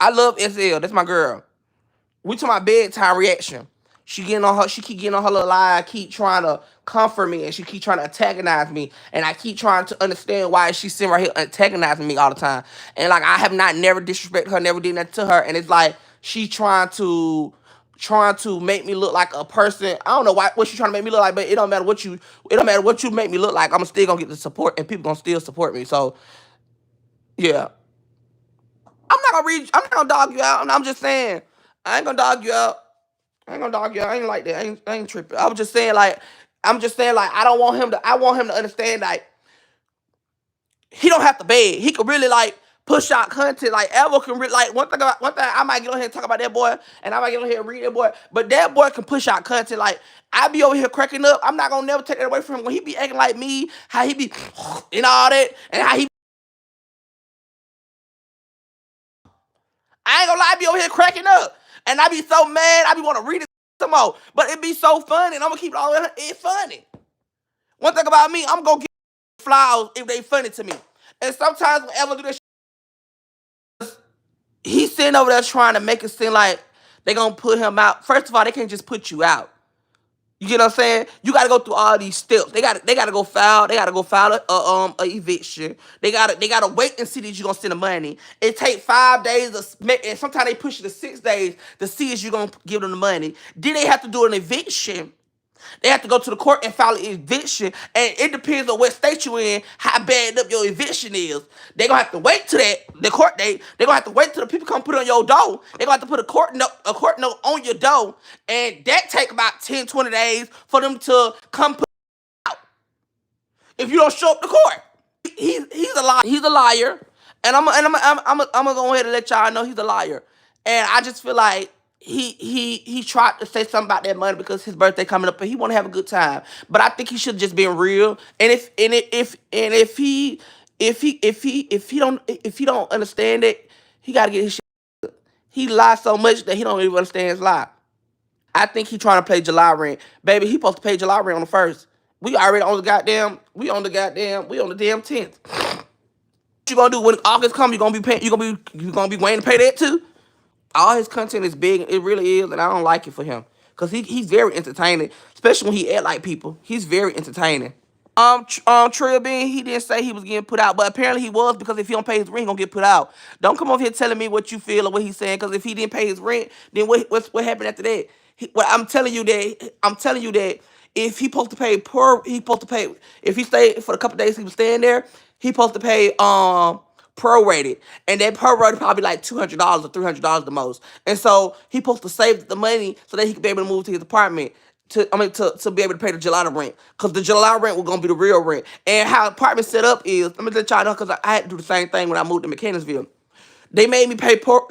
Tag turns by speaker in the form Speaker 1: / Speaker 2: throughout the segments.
Speaker 1: I love SL. That's my girl. We to my bedtime reaction. She keep getting on her little lie, keep trying to comfort me, and she keep trying to antagonize me. And I keep trying to understand why she's sitting right here antagonizing me all the time. And like I have not never disrespected her, never did that to her. And it's like she trying to make me look like a person. I don't know what she's trying to make me look like, but it don't matter what you make me look like. I'm still gonna get the support, and people gonna still support me. So yeah, I'm not gonna dog you out. I'm just saying. I ain't gonna dog you out. I ain't gonna dog you out. I ain't like that. I ain't tripping. I'm just saying like I want him to understand like he don't have to beg. He could really like push out content. Like Alvo can really like one thing I might get on here and talk about that boy, and I might get on here and read that boy, but that boy can push out content. Like I be over here cracking up. I'm not gonna never take that away from him when he be acting like me, how he be and all that, and how he I ain't gonna lie, I be over here cracking up. And I be so mad, I be want to read it some more. But it be so funny, and I'm gonna keep it all in. It's funny. One thing about me, I'm gonna give flowers if they funny to me. And sometimes whenever I do this, he's sitting over there trying to make it seem like they gonna put him out. First of all, they can't just put you out. You get what I'm saying? You gotta go through all these steps. They gotta go file. They gotta go file a eviction. They gotta wait and see that you gonna send the money. It take 5 days, and sometimes they push it to 6 days to see if you gonna give them the money. Then they have to do an eviction. They have to go to the court and file an eviction, and it depends on what state you in, how bad up your eviction is. They gonna have to wait to the court date. They gonna have to wait till the people come put it on your door. They gonna have to put a court note on your door, and that take about 10, 20 days for them to come put it out. If you don't show up to court, he's a liar. He's a liar, and I'm gonna go ahead and let y'all know he's a liar. And I just feel like he tried to say something about that money because his birthday coming up and he want to have a good time. But I think he should have just been real. And if he don't understand it, he gotta get his shit. He lies so much that he don't even understand his lie. I think he trying to play July rent. Baby, he supposed to pay July rent on the 1st. We already on the goddamn, we on the damn 10th. What you gonna do when August come? You gonna be waiting to pay that too? All his content is big. It really is, and I don't like it for him. Cause he's very entertaining, especially when he act like people. He's very entertaining. Trill Bean, he didn't say he was getting put out, but apparently he was, because if he don't pay his rent, he gonna get put out. Don't come over here telling me what you feel or what he's saying, because if he didn't pay his rent, then what happened after that? I'm telling you that if he supposed to pay if he stayed for the couple days he was staying there, he supposed to pay prorated, and that prorated probably like $200 or $300 the most. And so he supposed to save the money so that he could be able to move to his apartment to be able to pay the July rent, because the July rent was gonna be the real rent. And how apartment set up is, let me let y'all know, because I had to do the same thing when I moved to Mechanicsville. They made me pay pro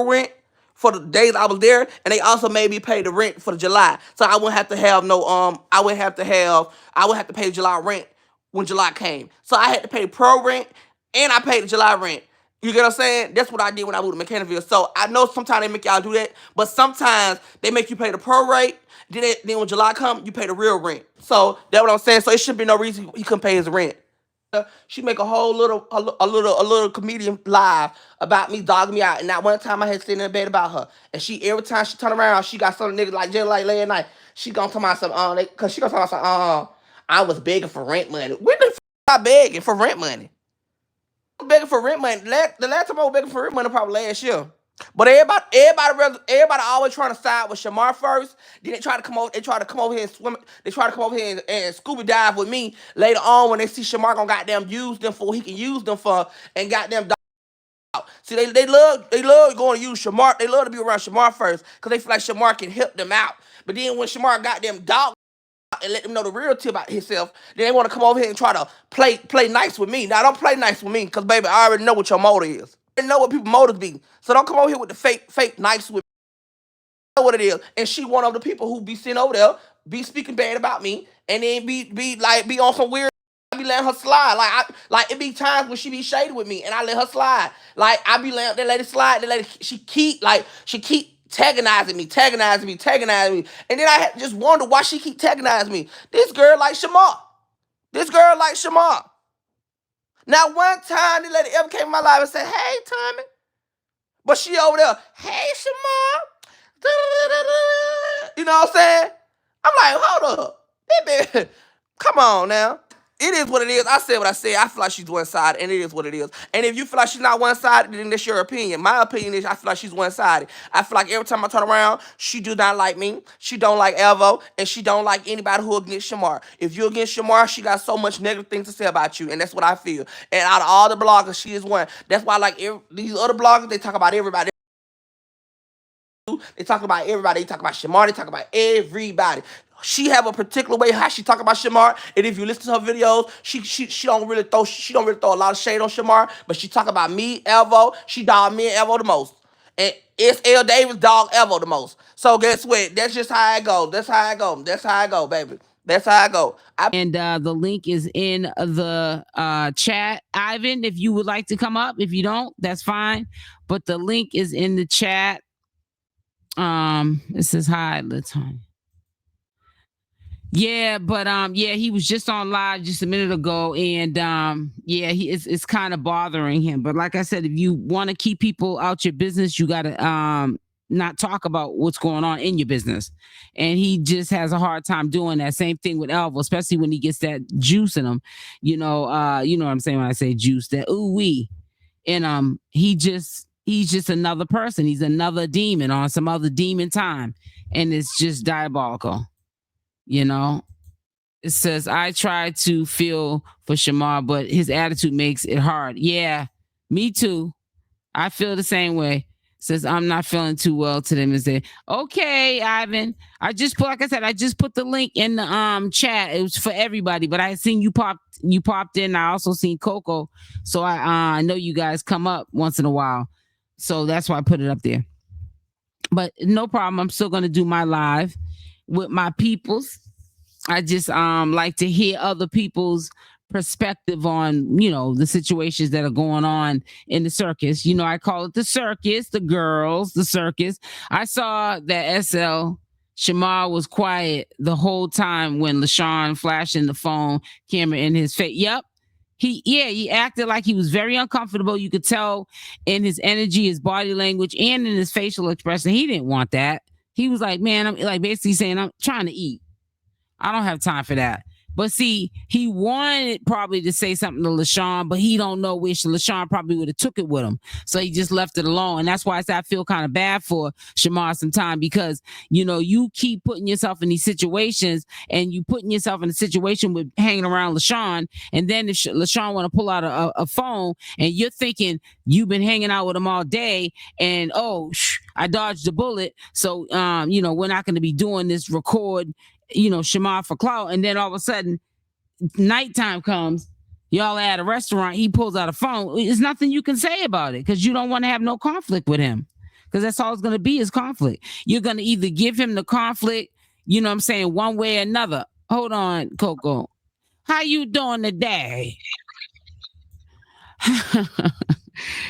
Speaker 1: rent for the days I was there, and they also made me pay the rent for the July. So I wouldn't have to have no I would have to pay July rent when July came. So I had to pay pro rent and I paid the July rent. You get what I'm saying? That's what I did when I moved to Mechanicsville. So I know sometimes they make y'all do that, but sometimes they make you pay the pro rate. Then when July come, you pay the real rent. So that's what I'm saying. So it should be no reason he couldn't pay his rent. She make a whole little comedian live about me dogging me out. And that one time I had sitting in bed about her. And every time she turn around, she got some niggas like just like last night. She gonna talk about some cause she gonna talk about some I was begging for rent money. When the I begging for rent money? I was begging for rent money. The last time I was begging for rent money probably last year. But everybody always trying to side with Shamar first. Then they try to come over here and swim. They try to come over here and scuba dive with me later on when they see Shamar gonna goddamn use them for what he can use them for, and goddamn dog out. See, they love going to use Shamar. They love to be around Shamar first because they feel like Shamar can help them out. But then when Shamar got them dog and let them know the real tip about himself, then they want to come over here and try to play nice with me. Now don't play nice with me, because baby, I already know what your motive is. I know what people's motives be. So don't come over here with the fake nice with me. I know what it is. And she one of the people who be sitting over there, be speaking bad about me, and then be on some weird. I be letting her slide. Like it be times when she be shady with me, and I let her slide. Like I be letting that lady slide. That lady, she keep antagonizing me. And then I had to just wonder why she keep antagonizing me. This girl like Shamar. Now one time the lady ever came in my life and said, "Hey, Tommy." But she over there, hey, Shamar. You know what I'm saying? I'm like, hold up. Baby, come on now. It is what it is. I said what I said. I feel like she's one-sided, and it is what it is. And if you feel like she's not one-sided, then that's your opinion. My opinion is I feel like she's one-sided. I feel like every time I turn around, she do not like me. She don't like Alvo, and she don't like anybody who against Shamar. If you're against Shamar, she got so much negative things to say about you, and that's what I feel. And out of all the bloggers, she is one. That's why like these other bloggers, they talk about everybody. They talk about everybody. They talk about Shamar. They talk about everybody. She have a particular way how she talk about Shamar, and if you listen to her videos, she don't really throw a lot of shade on Shamar, but she talk about me, Alvo. She dog me and Alvo the most, and SL Davis dog Alvo the most. So guess what? That's just how I go. That's how I go. That's how I go, baby. That's how I go.
Speaker 2: And the link is in the chat. Ivan, if you would like to come up, if you don't, that's fine. But the link is in the chat. It says hi. Let's home. Yeah, but yeah, he was just on live just a minute ago, and yeah, it's kind of bothering him. But like I said, if you want to keep people out your business, you gotta not talk about what's going on in your business. And he just has a hard time doing that. Same thing with Alvo, especially when he gets that juice in him. You know what I'm saying when I say juice, that ooh wee. And he's just another person. He's another demon on some other demon time. And it's just diabolical. You know, it says, I try to feel for Shamar, but his attitude makes it hard. Yeah, me too. I feel the same way. Says, I'm not feeling too well to them. And say, okay, Ivan. I just put the link in the chat. It was for everybody, but I seen you popped in. I also seen Coco. So I know you guys come up once in a while. So that's why I put it up there. But no problem. I'm still gonna do my live with my peoples. I just like to hear other people's perspective on, the situations that are going on in the circus. I call it the circus, the girls, the circus. I saw that Shamar was quiet the whole time when LaShawn flashing the phone camera in his face. Yep. He acted like he was very uncomfortable. You could tell in his energy, his body language, and in his facial expression. He didn't want that. He was like, man, I'm like basically saying, I'm trying to eat. I don't have time for that. But see, he wanted probably to say something to LaShawn, but he don't know which LaShawn probably would have took it with him. So he just left it alone. And that's why I feel kind of bad for Shamar sometimes because, you keep putting yourself in these situations and you putting yourself in a situation with hanging around LaShawn. And then if LaShawn want to pull out a phone and you're thinking you've been hanging out with him all day and, I dodged the bullet. So, we're not going to be doing this record Shamar for clout, and then all of a sudden nighttime comes, y'all at a restaurant, he pulls out a phone. There's nothing you can say about it because you don't want to have no conflict with him because that's all it's going to be is conflict. You're going to either give him the conflict, one way or another. Hold on, Coco. How you doing today?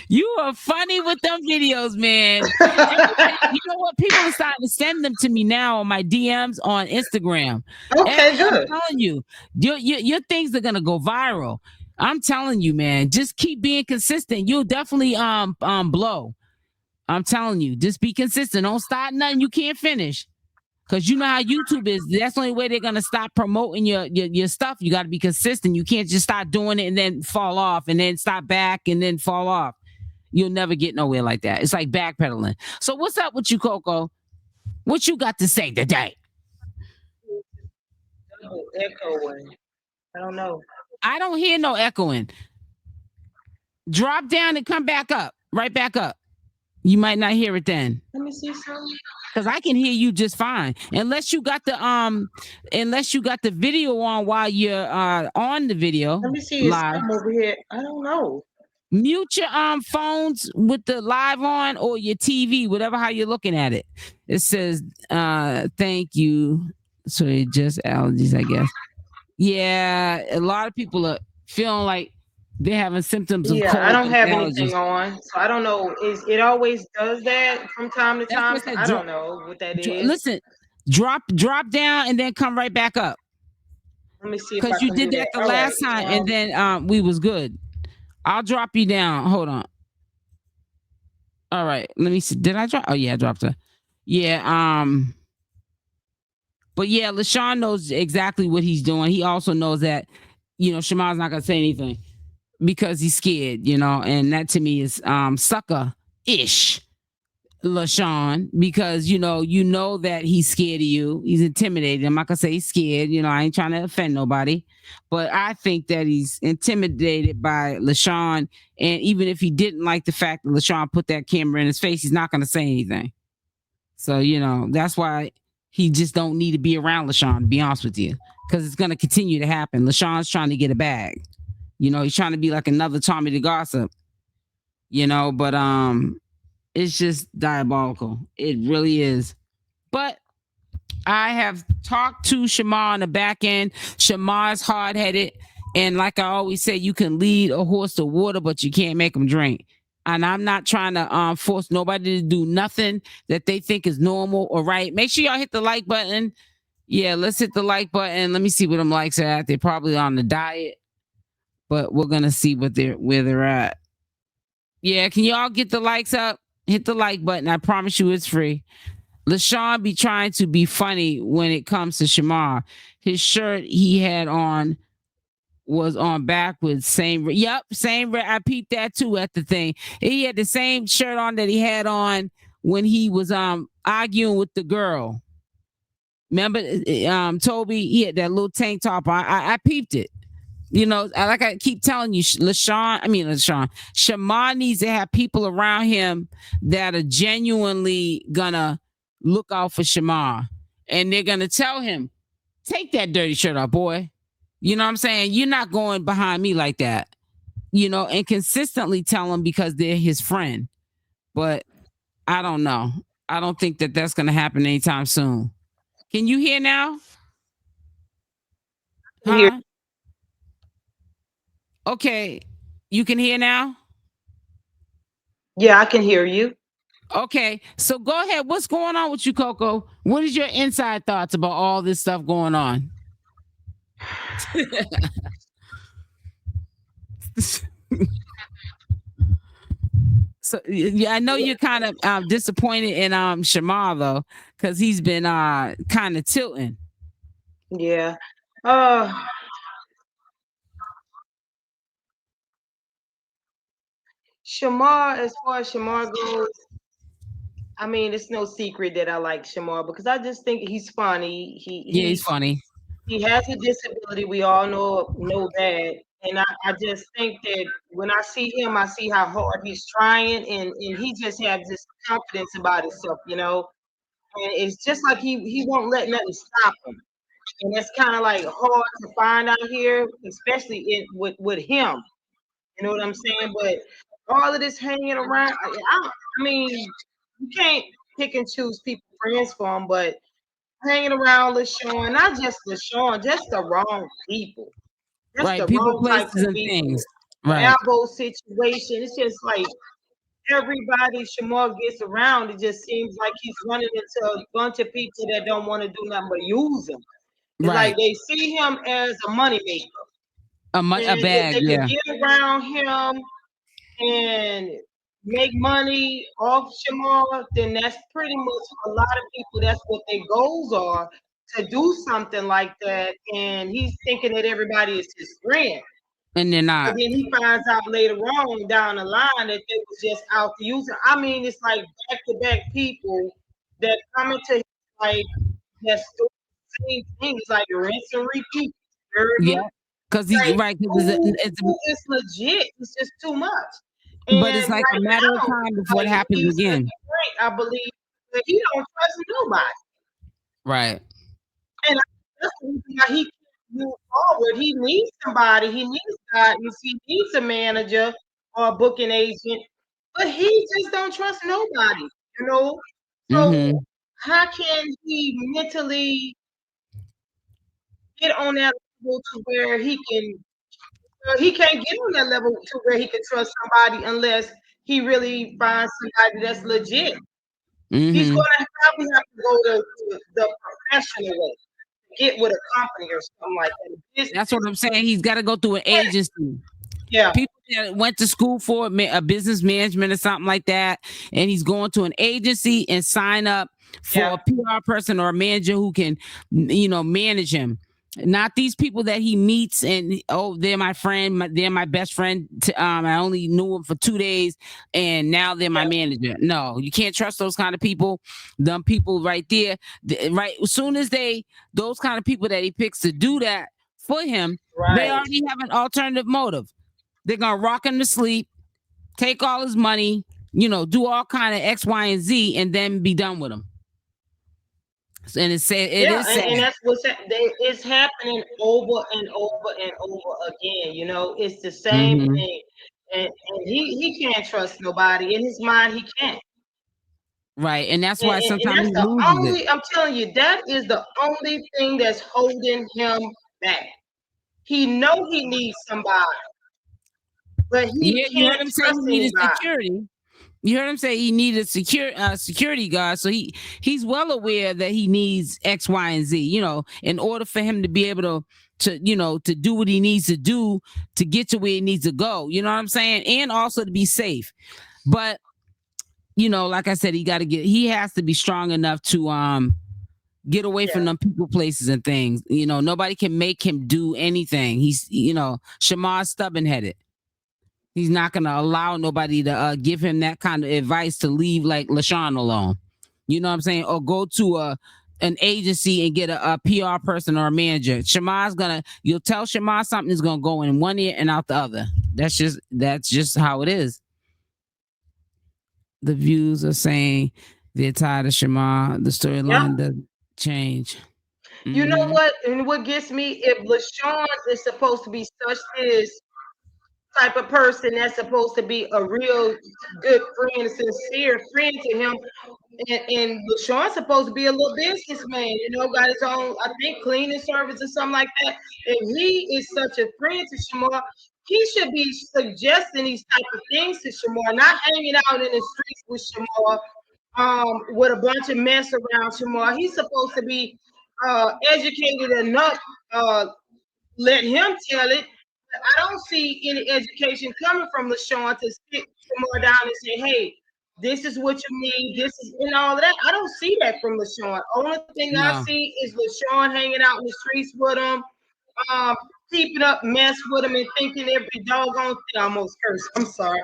Speaker 2: You are funny with them videos, man. You know what? People are starting to send them to me now on my DMs on Instagram.
Speaker 3: Okay, good.
Speaker 2: I'm telling you, your things are gonna go viral. I'm telling you, man. Just keep being consistent. You'll definitely blow. I'm telling you, just be consistent. Don't start nothing you can't finish. Because you know how YouTube is. That's the only way they're gonna stop promoting your stuff. You got to be consistent. You can't just start doing it and then fall off, and then stop back and then fall off. You'll never get nowhere like that. It's like backpedaling. So what's up with you, Coco? What you got to say today?
Speaker 3: Echoing. I don't know.
Speaker 2: I don't hear no echoing. Drop down and come back up. Right back up. You might not hear it then.
Speaker 3: Let me see something.
Speaker 2: Because I can hear you just fine. Unless you got the video on while you're on the video.
Speaker 3: Let me see live. Over here. I don't know.
Speaker 2: Mute your phones with the live on or your TV, whatever how you're looking at it. It says thank you. So it just allergies, I guess. Yeah, a lot of people are feeling like they're having symptoms of cold.
Speaker 3: I don't have anything on, so I don't know. It always does that from time to time? I don't know what that is.
Speaker 2: Listen, drop down and then come right back up.
Speaker 3: Let me see.
Speaker 2: Because you did that the last time, and then we was good. I'll drop you down. Hold on. All right, let me see. Did I drop? Oh yeah, I dropped her. Yeah. But yeah, LaShawn knows exactly what he's doing. He also knows that, Shamar's not gonna say anything because he's scared, and that to me is sucker-ish, LaShawn, because you know that he's scared of you. He's intimidated. I'm not gonna say he's scared, I ain't trying to offend nobody, but I think that he's intimidated by LaShawn. And even if he didn't like the fact that LaShawn put that camera in his face, he's not gonna say anything. So, that's why he just don't need to be around LaShawn, to be honest with you, because it's going to continue to happen. LaShawn's trying to get a bag. He's trying to be like another Tommythegossip, but it's just diabolical. It really is. But I have talked to Shamar on the back end. Shamar's hard-headed. And like I always say, you can lead a horse to water, but you can't make him drink. And I'm not trying to force nobody to do nothing that they think is normal or right. Make sure y'all hit the like button. Yeah, let's hit the like button. Let me see what them likes are at. They're probably on the diet, but we're gonna see where they're at. Yeah, can y'all get the likes up? Hit the like button. I promise you it's free. LaShawn be trying to be funny when it comes to Shamar. His shirt he had on was on backwards. Same I peeped that too at the thing. He had the same shirt on that he had on when he was arguing with the girl. Remember, Toby, he had that little tank top on. I peeped it. Like I keep telling you, Shamar needs to have people around him that are genuinely gonna look out for Shamar. And they're gonna tell him, take that dirty shirt off, boy. You know what I'm saying? You're not going behind me like that. And consistently tell him because they're his friend. But I don't know. I don't think that that's going to happen anytime soon. Can you hear now? Huh? Okay. You can hear now?
Speaker 3: Yeah, I can hear you.
Speaker 2: Okay. So go ahead. What's going on with you, Coco? What is your inside thoughts about all this stuff going on? So yeah, I know you're kind of disappointed in Shamar though, because he's been kind of tilting.
Speaker 3: Yeah. Shamar, as far as Shamar goes, I mean, it's no secret that I like Shamar because I just think he's funny.
Speaker 2: He's funny.
Speaker 3: He has a disability. We all know that. And I just think that when I see him, I see how hard he's trying and he just has this confidence about himself, And it's just like he won't let nothing stop him. And that's kind of like hard to find out here, especially with him. You know what I'm saying? But all of this hanging around, I mean, you can't pick and choose people friends for him, but hanging around LaShawn, not just LaShawn, just the wrong people. Just
Speaker 2: right,
Speaker 3: the
Speaker 2: people,
Speaker 3: wrong
Speaker 2: places,
Speaker 3: type of
Speaker 2: and
Speaker 3: people.
Speaker 2: things.
Speaker 3: The
Speaker 2: Right.
Speaker 3: Alvo situation, it's just like everybody Shamar gets around, it just seems like he's running into a bunch of people that don't want to do nothing but use him. It's like they see him as a moneymaker.
Speaker 2: A bag,
Speaker 3: if they
Speaker 2: yeah.
Speaker 3: can get around him and make money off Shamar, then that's pretty much a lot of people. That's what their goals are, to do something like that. And he's thinking that everybody is his friend.
Speaker 2: And they're not.
Speaker 3: But then he finds out later on down the line that they was just out to use him. I mean, it's like back-to-back people that come into like that's the same thing. It's like rinse and repeat.
Speaker 2: Yeah, because he's
Speaker 3: like,
Speaker 2: right.
Speaker 3: It's legit. It's just too much.
Speaker 2: But it's like a matter of time before it happens again.
Speaker 3: I believe that he don't trust nobody.
Speaker 2: Right.
Speaker 3: And that's the reason why he can't move forward. He needs somebody. He needs guidance. He needs a manager or a booking agent. But he just don't trust nobody, So how can he mentally get on that level to where he can't get on that level to where he can trust somebody unless he really finds somebody that's legit. He's going to probably have to go the professional way, get with a company or something like that.
Speaker 2: That's what I'm saying. He's got to go through an agency.
Speaker 3: Yeah.
Speaker 2: People that went to school for a business management or something like that, and he's going to an agency and sign up for a PR person or a manager who can, manage him. Not these people that he meets and they're my friend, they're my best friend. I only knew him for 2 days and now they're my manager. No, you can't trust those kind of people. Them people right there, right? As soon as those kind of people that he picks to do that for him, they already have an alternative motive. They're gonna rock him to sleep, take all his money, do all kind of X, Y, and Z, and then be done with him. And it's sad.
Speaker 3: And that's it's happening over and over and over again. It's the same thing, and he can't trust nobody. In his mind, he can't.
Speaker 2: Right, and that's why sometimes
Speaker 3: and that's I'm telling you, that is the only thing that's holding him back. He know he needs somebody, but he can't
Speaker 2: you heard him say he needed
Speaker 3: anybody.
Speaker 2: security. You heard him say he needed security guard, so he's well aware that he needs X, Y, and Z. In order for him to be able to do what he needs to do to get to where he needs to go. You know what I'm saying? And also to be safe. But like I said, he has to be strong enough to get away from them people, places, and things. Nobody can make him do anything. He's Shamar's stubborn-headed. He's not gonna allow nobody to give him that kind of advice to leave like LaShawn alone. You know what I'm saying? Or go to an agency and get a PR person or a manager. You'll tell Shamar something is gonna go in one ear and out the other. That's just how it is. The views are saying they're tired of Shamar. The storyline doesn't change.
Speaker 3: You know what? And what gets me, if LaShawn is supposed to be such this type of person that's supposed to be a real good friend, a sincere friend to him, and LaShawn's supposed to be a little businessman, got his own, I think, cleaning service or something like that. If he is such a friend to Shamar, he should be suggesting these type of things to Shamar, not hanging out in the streets with Shamar, with a bunch of mess around Shamar. He's supposed to be educated enough. Let him tell it. I don't see any education coming from LaShawn to sit Shamar down and say, "Hey, this is what you need. This is," and all of that. I don't see that from LaShawn. Only thing I see is LaShawn hanging out in the streets with him, keeping up mess with him, and thinking every doggone thing. I almost cursed. I'm sorry.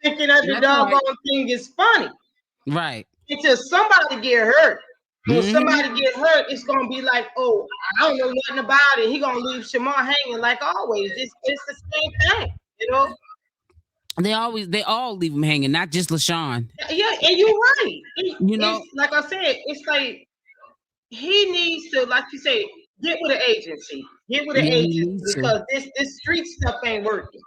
Speaker 3: Thinking every doggone thing is funny.
Speaker 2: Right.
Speaker 3: Until somebody get hurt. When somebody get hurt, it's gonna be like, "Oh, I don't know nothing about it." He gonna leave Shamar hanging like always. It's the same thing,
Speaker 2: They all leave him hanging, not just LaShawn.
Speaker 3: Yeah, and you're right. Like I said, it's like he needs to, like you say, get with an agency. Get with an agency because this street stuff ain't working.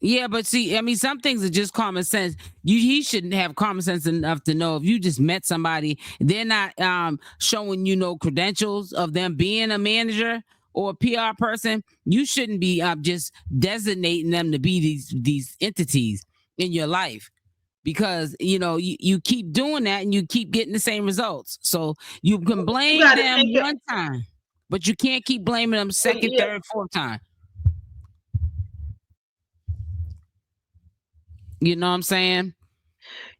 Speaker 2: Yeah, but see, I mean, some things are just common sense. He shouldn't have common sense enough to know if you just met somebody, they're not showing credentials of them being a manager or a PR person. You shouldn't be just designating them to be these entities in your life, because you keep doing that and you keep getting the same results. So you can blame them one time, but you can't keep blaming them second, third, fourth time. You know what I'm saying?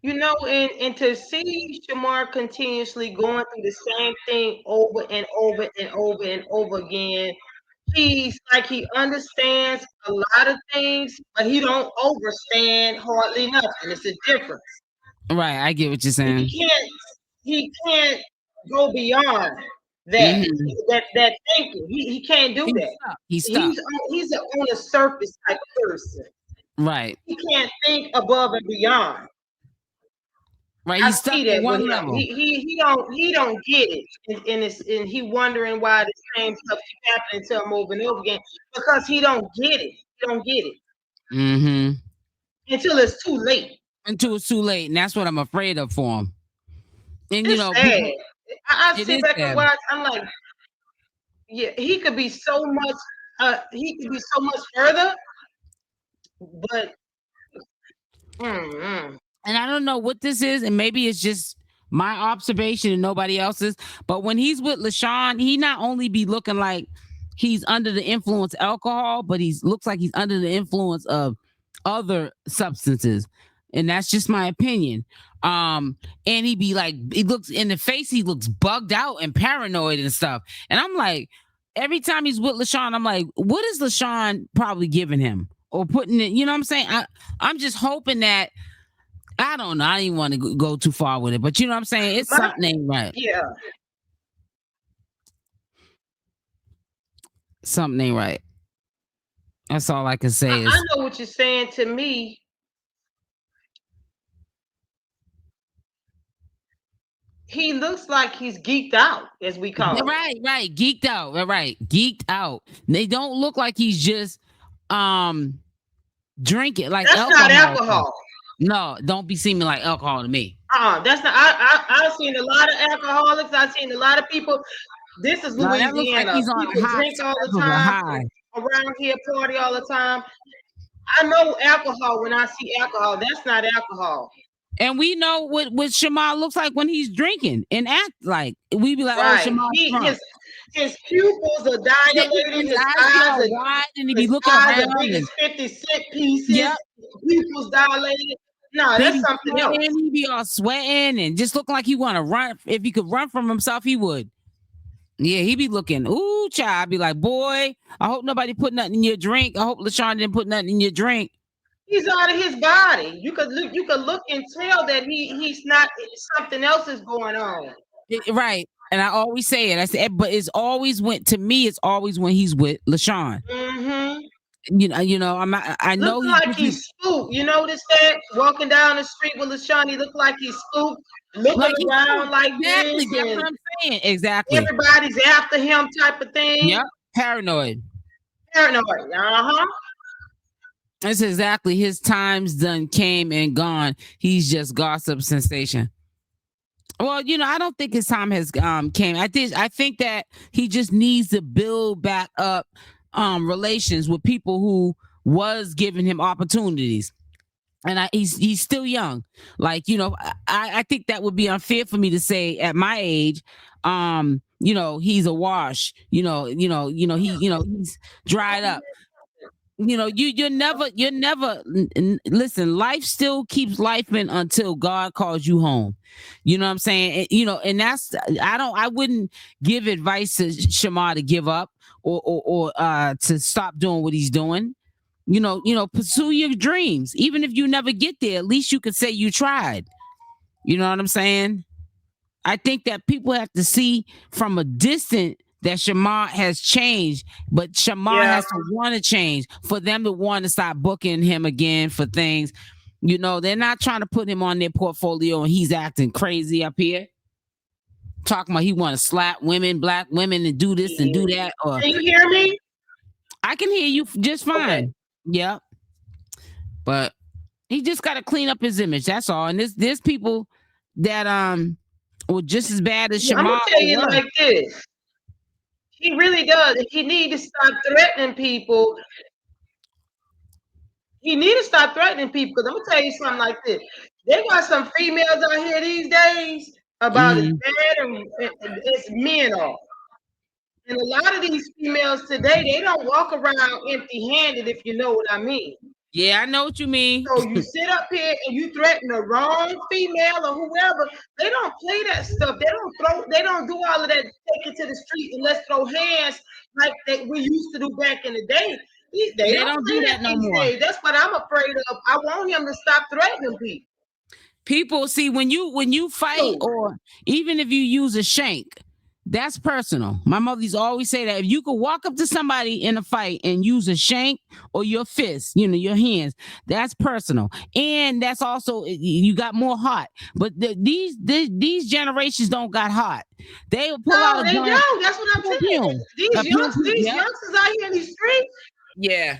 Speaker 3: And to see Shamar continuously going through the same thing over and over and over and over again, he's like he understands a lot of things, but he don't understand hardly nothing. It's a difference.
Speaker 2: Right, I get what you're saying.
Speaker 3: He can't go beyond that that thinking. He can't do that.
Speaker 2: He's stuck.
Speaker 3: He's on a surface type of person.
Speaker 2: Right.
Speaker 3: He can't think above and beyond.
Speaker 2: Right. He's stuck at one level.
Speaker 3: He don't get it. And he wondering why the same stuff keep happening to him over and over again. Because he don't get it. He don't get it. Until it's too late.
Speaker 2: Until it's too late. And that's what I'm afraid of for him. And
Speaker 3: it's sad. I sit back and watch, I'm like, yeah, he could be so much further. But
Speaker 2: and I don't know what this is, and maybe it's just my observation and nobody else's, but when he's with LaShawn, he not only be looking like he's under the influence of alcohol, but looks like he's under the influence of other substances. And that's just my opinion. And he be like, he looks in the face, he looks bugged out and paranoid and stuff. And I'm like, every time he's with LaShawn, I'm like, what is LaShawn probably giving him or putting it? You know what I'm saying? I'm just hoping that, I don't know. I didn't want to go too far with it, but you know what I'm saying? It's something ain't right.
Speaker 3: Yeah.
Speaker 2: Something ain't right. That's all I can say.
Speaker 3: I know what you're saying to me. He looks like he's geeked out, as we call it.
Speaker 2: Right. Geeked out. Right. Geeked out. They don't look like he's just drinking like
Speaker 3: that's
Speaker 2: alcohol.
Speaker 3: Not alcohol.
Speaker 2: No, don't be seeming like alcohol to me.
Speaker 3: That's not. I've seen a lot of alcoholics. I've seen a lot of people. This is Louisiana.
Speaker 2: That looks like he's on
Speaker 3: people drink all the time. Around here, party all the time. I know alcohol when I see alcohol. That's not alcohol.
Speaker 2: And we know what Shamar looks like when he's drinking and act like. We be like,
Speaker 3: right.
Speaker 2: Oh, Shamar's drunk.
Speaker 3: His pupils are dilated. His eyes are
Speaker 2: wide, and he be looking around.
Speaker 3: Big as 50-cent pieces. Yep. Pupils dilated. No, that's something else.
Speaker 2: He be all sweating and just looking like he want to run. If he could run from himself, he would. Yeah, he be looking. Ooh, child. I'd be like, boy, I hope nobody put nothing in your drink. I hope LaShawn didn't put nothing in your drink.
Speaker 3: He's out of his body. You could look and tell that he's not. Something else is going on.
Speaker 2: Right. And I always say it. I said, but it's always it's always when he's with LaShawn.
Speaker 3: Mm-hmm.
Speaker 2: You know, I know
Speaker 3: he's spooked. You notice that walking down the street with LaShawn, he looked like he's spooked, looking around like
Speaker 2: exactly,
Speaker 3: this.
Speaker 2: That's what I'm saying. Exactly.
Speaker 3: Everybody's after him, type of thing.
Speaker 2: Yep. Paranoid.
Speaker 3: Uh-huh.
Speaker 2: That's exactly, his time's done came and gone. He's just gossip sensation. Well, you know, I don't think his time has came. I think that he just needs to build back up relations with people who was giving him opportunities. And he's still young. Like, you know, I think that would be unfair for me to say at my age, you know, he's a wash. He's dried up. You know, you're never listen, life still keeps lifing until God calls you home. You know what I'm saying? And, you know, and that's I wouldn't give advice to Shamar to give up or to stop doing what he's doing. You know, pursue your dreams. Even if you never get there, at least you could say you tried. You know what I'm saying? I think that people have to see from a distance that Shamar has changed, but Shamar has to want to change for them to want to start booking him again for things. You know, they're not trying to put him on their portfolio and he's acting crazy up here. Talking about he want to slap women, black women, and do this and do that. Or,
Speaker 3: can you hear me?
Speaker 2: I can hear you just fine. Okay. Yep. But he just got to clean up his image. That's all. And there's people that were just as bad as Shamar.
Speaker 3: I'm gonna tell you like this. He really does. He needs to stop threatening people. He needs to stop threatening people, because I'm gonna tell you something like this. They got some females out here these days about as bad as men are. And a lot of these females today, they don't walk around empty-handed, if you know what I mean.
Speaker 2: Yeah, I know what you mean.
Speaker 3: So you sit up here and you threaten the wrong female or whoever. They don't play that stuff. They don't do all of that. Take it to the street and let's throw hands like we used to do back in the day. They don't do that no more. That's what I'm afraid of. I want him to stop threatening people.
Speaker 2: People see when you fight, or even if you use a shank, that's personal. My mother used to always say that if you could walk up to somebody in a fight and use a shank or your fist, you know, your hands, that's personal. And that's also, you got more heart. But these generations don't got heart. They will pull out a gun.
Speaker 3: Don't. That's what I'm saying. These youngsters out here in these streets.
Speaker 2: Yeah.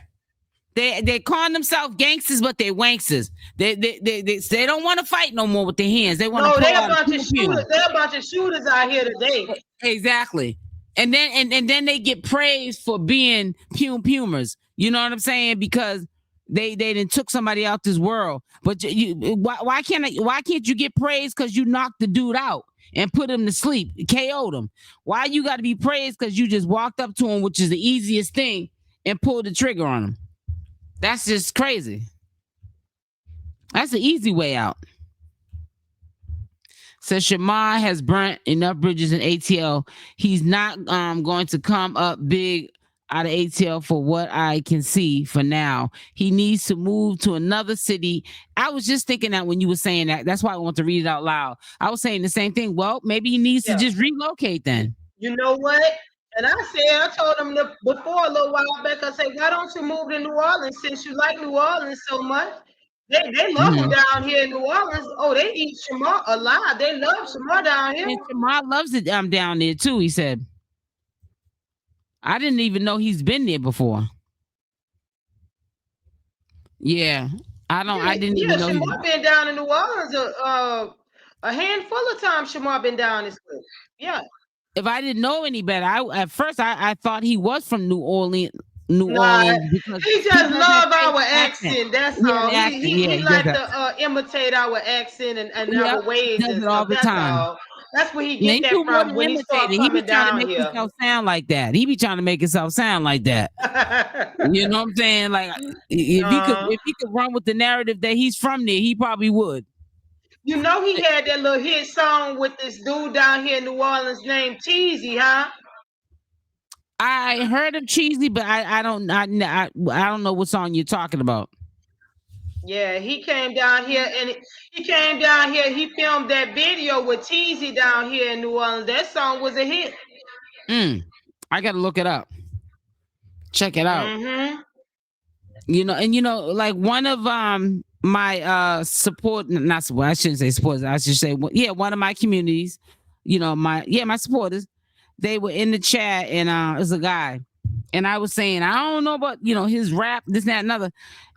Speaker 2: They call themselves gangsters, but they wanksters. They don't want to fight no more with their hands. They want to.
Speaker 3: They're a bunch of shooters. They're a bunch of shooters out here today.
Speaker 2: Exactly. And then they get praised for being pumers. You know what I'm saying? Because they done took somebody out this world. But why can't you get praised because you knocked the dude out and put him to sleep, KO'd him. Why you got to be praised because you just walked up to him, which is the easiest thing, and pulled the trigger on him? That's just crazy. That's the easy way out. Says Shamar has burnt enough bridges in ATL. He's not going to come up big out of ATL for what I can see for now. He needs to move to another city. I was just thinking that when you were saying that. That's why I want to read it out loud. I was saying the same thing. Well, maybe he needs to just relocate then.
Speaker 3: You know what? And I told him before a little while back, I said, why don't you move to New Orleans since you like New Orleans so much? They love him down here in New Orleans. Oh, they eat Shamar alive. They love Shamar down here.
Speaker 2: And Shamar loves it down there too, he said. I didn't even know he's been there before. Yeah. I didn't even know.
Speaker 3: Shamar been down in New Orleans a handful of times. Shamar been down this way. Yeah.
Speaker 2: If I didn't know any better, at first I thought he was from New Orleans. Because
Speaker 3: he just love our accent. That's all. He like to imitate our accent and our ways.
Speaker 2: Does it all the time.
Speaker 3: All. That's where he get that from when he started coming down here. He be trying to make
Speaker 2: himself sound like that. He be trying to make himself sound like that. You know what I'm saying? Like if he could run with the narrative that he's from there, he probably would.
Speaker 3: You know he had that little hit song with this dude down here in New Orleans named Cheesy, huh?
Speaker 2: I heard of Cheesy, but I don't know what song you're talking about.
Speaker 3: Yeah, he came down here he filmed that video with Cheesy down here in New Orleans. That song was a hit.
Speaker 2: I gotta look it up. Check it out. Like one of my I shouldn't say supporters, I should say one of my communities, my supporters, they were in the chat, and it was a guy, and I was saying, I don't know about his rap, this, that, another.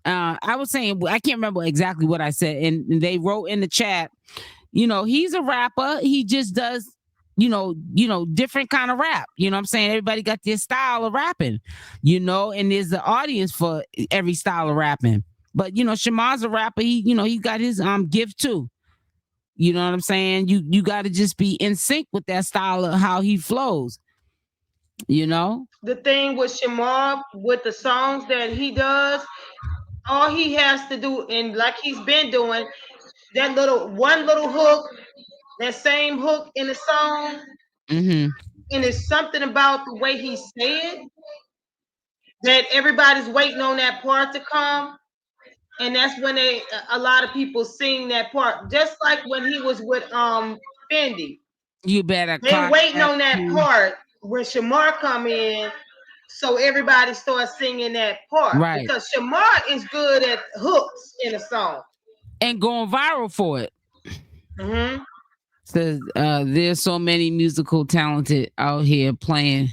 Speaker 2: I was saying, I can't remember exactly what I said, and they wrote in the chat, he's a rapper. He just does, different kind of rap. You know what I'm saying? Everybody got their style of rapping, and there's an audience for every style of rapping. But Shamar's a rapper. He got his gift too. You know what I'm saying? You got to just be in sync with that style of how he flows. The
Speaker 3: thing with Shamar, with the songs that he does, all he has to do, and like he's been doing, that one little hook, that same hook in the song, and it's something about the way he said that everybody's waiting on that part to come. And that's when a lot of people sing that part. Just like when he was with Fendi.
Speaker 2: You better.
Speaker 3: They're waiting on that part when Shamar come in, so everybody starts singing that part.
Speaker 2: Right.
Speaker 3: Because Shamar is good at hooks in a song.
Speaker 2: And going viral for it. Says there's so many musical talented out here paying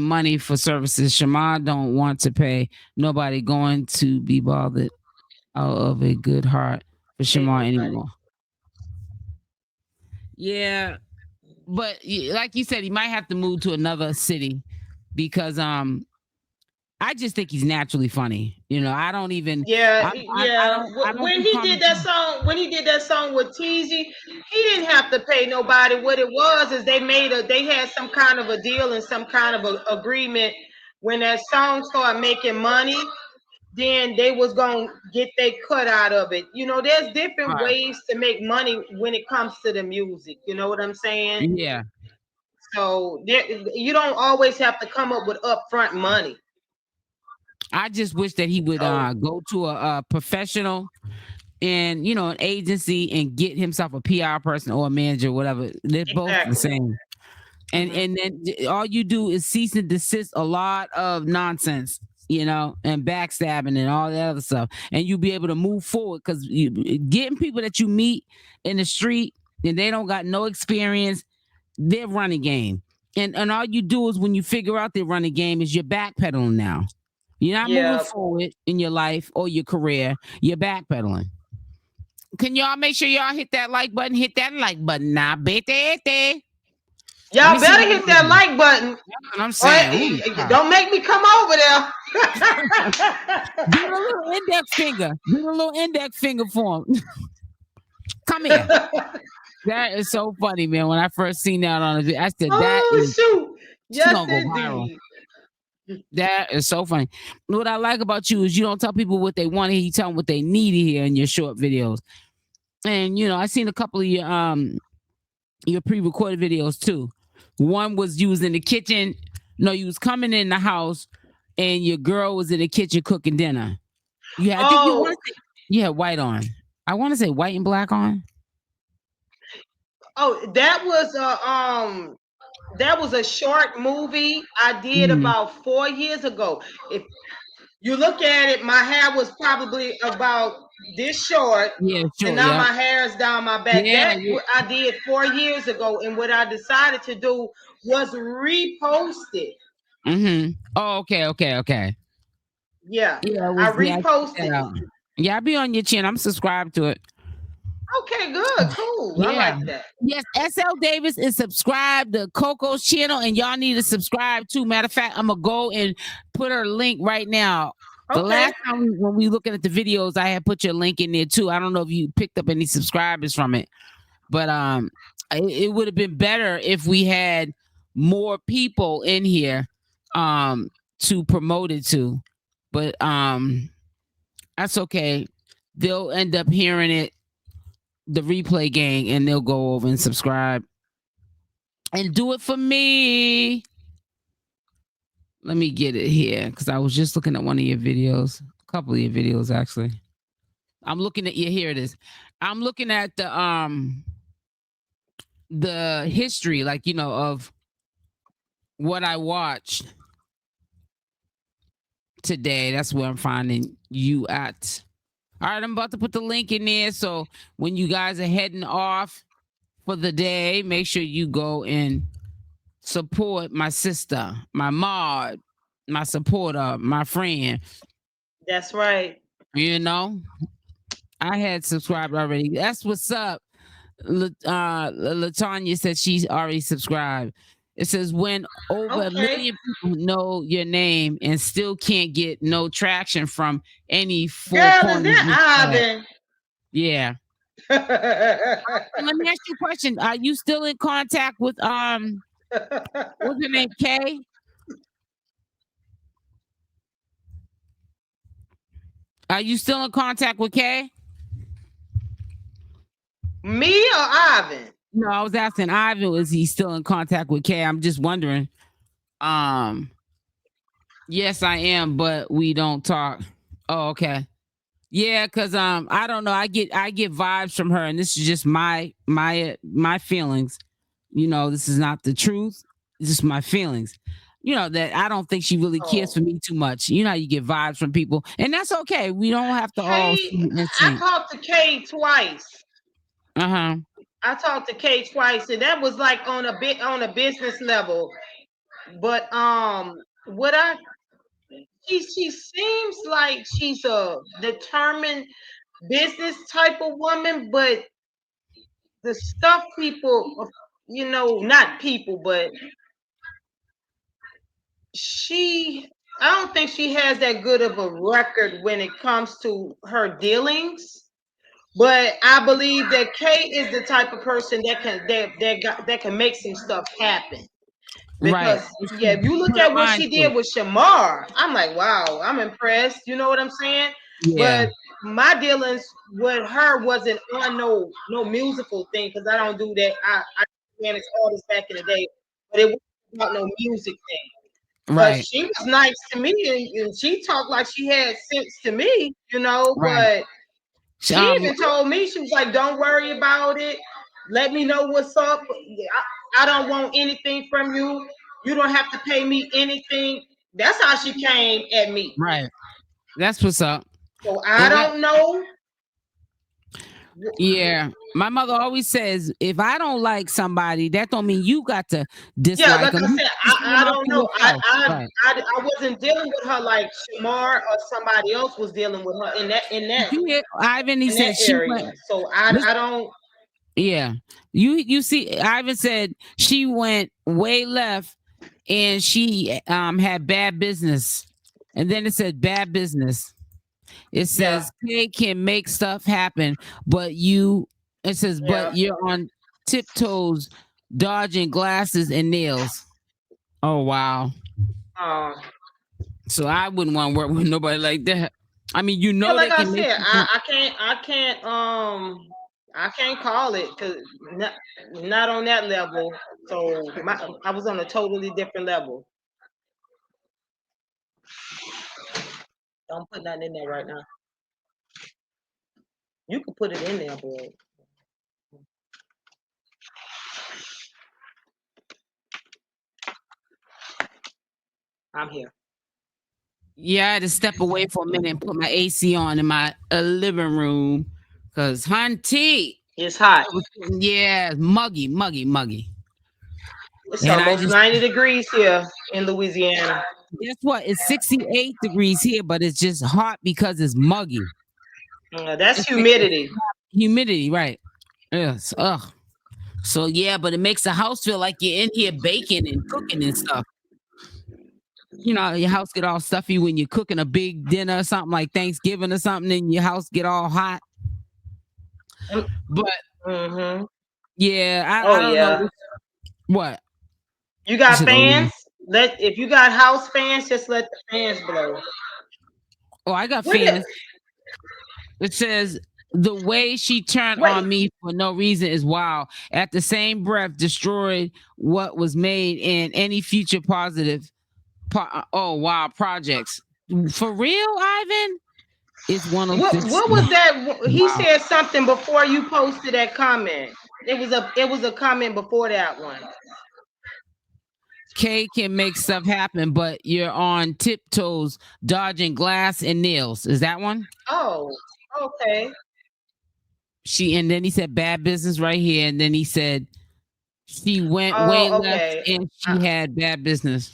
Speaker 2: money for services. Shamar don't want to pay. Nobody going to be bothered out of a good heart for Shamar anymore. Yeah, but like you said, he might have to move to another city because I just think he's naturally funny. I don't even.
Speaker 3: When he did that song with Teasy, he didn't have to pay nobody. What it was is they had some kind of a deal and some kind of a agreement. When that song started making money, then they was gonna get their cut out of it. There's different ways to make money when it comes to the music. You know what I'm saying?
Speaker 2: Yeah.
Speaker 3: So you don't always have to come up with upfront money.
Speaker 2: I just wish that he would go to a professional and an agency and get himself a PR person or a manager, whatever. They're both the same. And then all you do is cease and desist a lot of nonsense, and backstabbing and all that other stuff. And you'll be able to move forward because getting people that you meet in the street and they don't got no experience, they're running game. And all you do is when you figure out their running game is you're backpedaling now. You're not moving forward in your life or your career. You're backpedaling. Can y'all make sure y'all hit that like button? Hit that like button now, baby.
Speaker 3: Y'all better hit that like button.
Speaker 2: I'm saying,
Speaker 3: don't make me come over there.
Speaker 2: Do the little index finger. Do the little index finger for him. Come here. That is so funny, man. When I first seen that on the video, I said
Speaker 3: Oh shoot!
Speaker 2: she's
Speaker 3: Yes,
Speaker 2: gonna go viral.
Speaker 3: indeed.
Speaker 2: That is so funny. What I like about you is you don't tell people what they want to hear, you tell them what they need to hear in your short videos. And I seen a couple of your pre-recorded videos too. One was you was in the kitchen. No, you was coming in the house and your girl was in the kitchen cooking dinner. You had white on. I want to say white and black on.
Speaker 3: Oh, that was a short movie I did about 4 years ago. If you look at it, my hair was probably about this short.
Speaker 2: Yeah, sure.
Speaker 3: And now my hair is down my back.
Speaker 2: Yeah,
Speaker 3: I did 4 years ago. And what I decided to do was repost it.
Speaker 2: Oh, okay.
Speaker 3: Yeah. I reposted it.
Speaker 2: Yeah, I be on your channel. I'm subscribed to it.
Speaker 3: Okay, good, cool. Yeah. I like that.
Speaker 2: Yes, SL Davis is subscribed to Coco's channel, and y'all need to subscribe too. Matter of fact, I'm gonna go and put her link right now. The last time when we looking at the videos, I had put your link in there too. I don't know if you picked up any subscribers from it, but it would have been better if we had more people in here to promote it to. But that's okay. They'll end up hearing it, the replay gang, and they'll go over and subscribe and do it for me. Let me get it here because I was just looking at one of your videos, a couple of your videos actually. I'm looking at here it is. I'm looking at the history, like of what I watched today. That's where I'm finding you at. All right, I'm about to put the link in there. So when you guys are heading off for the day, make sure you go and support my sister, my mod, my supporter, my friend.
Speaker 3: That's right.
Speaker 2: I had subscribed already. That's what's up. LaTanya said she's already subscribed. It says when over 1 million people know your name and still can't get no traction from any four corners.
Speaker 3: Girl, is that Ivan?
Speaker 2: Yeah. Let me ask you a question. Are you still in contact with what's her name? Kay? Are you still in contact with Kay?
Speaker 3: Me or Ivan?
Speaker 2: No, I was asking Ivan, is he still in contact with Kay? I'm just wondering. Yes, I am, but we don't talk. Oh, okay. Yeah, because I don't know. I get vibes from her, and this is just my feelings. This is not the truth. It's just my feelings. That I don't think she really cares for me too much. You get vibes from people, and that's okay. We don't have to all.
Speaker 3: I talked to Kay twice. I talked to Kay twice, and that was like on a business level. But she seems like she's a determined business type of woman, but the stuff people, not people, but I don't think she has that good of a record when it comes to her dealings. But I believe that Kay is the type of person that can make some stuff happen. Because if you look at what she did with Shamar, I'm like, wow, I'm impressed. You know what I'm saying? Yeah. But my dealings with her wasn't on no musical thing, because I don't do that. I managed artists back in the day, but it wasn't about no music thing. Right. But she was nice to me, and she talked like she had sense to me, but she even told me, she was like, don't worry about it. Let me know what's up. I don't want anything from you. You don't have to pay me anything. That's how she came at me.
Speaker 2: Right. That's what's up.
Speaker 3: So I don't know.
Speaker 2: Yeah. My mother always says, if I don't like somebody, that don't mean you got to dislike them.
Speaker 3: Yeah, like I said, I don't know. I wasn't dealing with her like Shamar or somebody else was dealing with her in that.
Speaker 2: You hear Ivan? He said she went.
Speaker 3: So I don't.
Speaker 2: Yeah, you see, Ivan said she went way left, and she had bad business, and then it said bad business. It says Kay can make stuff happen, but it says but you're on tiptoes, dodging glasses and nails. Oh wow. So I wouldn't want to work with nobody like that. I mean, you know,
Speaker 3: like
Speaker 2: they
Speaker 3: I
Speaker 2: can
Speaker 3: said, I can't call it because not on that level. So I was on a totally different level. Don't put nothing in there right now. You can put it in there, but I'm here.
Speaker 2: Yeah, I had to step away for a minute and put my AC on in my living room because hunty,
Speaker 3: it's hot.
Speaker 2: Yeah, muggy.
Speaker 3: It's
Speaker 2: And
Speaker 3: almost 90 degrees here in Louisiana.
Speaker 2: Guess what? It's 68 degrees here, but it's just hot because it's muggy.
Speaker 3: That's humidity.
Speaker 2: Humidity, right? Yes. Ugh. So yeah, but it makes the house feel like you're in here baking and cooking and stuff. You know, your house get all stuffy when you're cooking a big dinner or something like Thanksgiving or something, and your house get all hot. But yeah, I don't know what.
Speaker 3: You got fans? If you got house fans, just let the fans blow.
Speaker 2: Oh, I got fans. It says the way she turned on me for no reason is wild. At the same breath, destroyed what was made in any future positive. Projects. For real, Ivan? It's one of
Speaker 3: what was that? He said something before you posted that comment. It was a comment before that one.
Speaker 2: K can make stuff happen, but you're on tiptoes, dodging glass and nails. Is that one?
Speaker 3: Oh, okay.
Speaker 2: And then he said bad business right here, and then he said she went way left and she had bad business.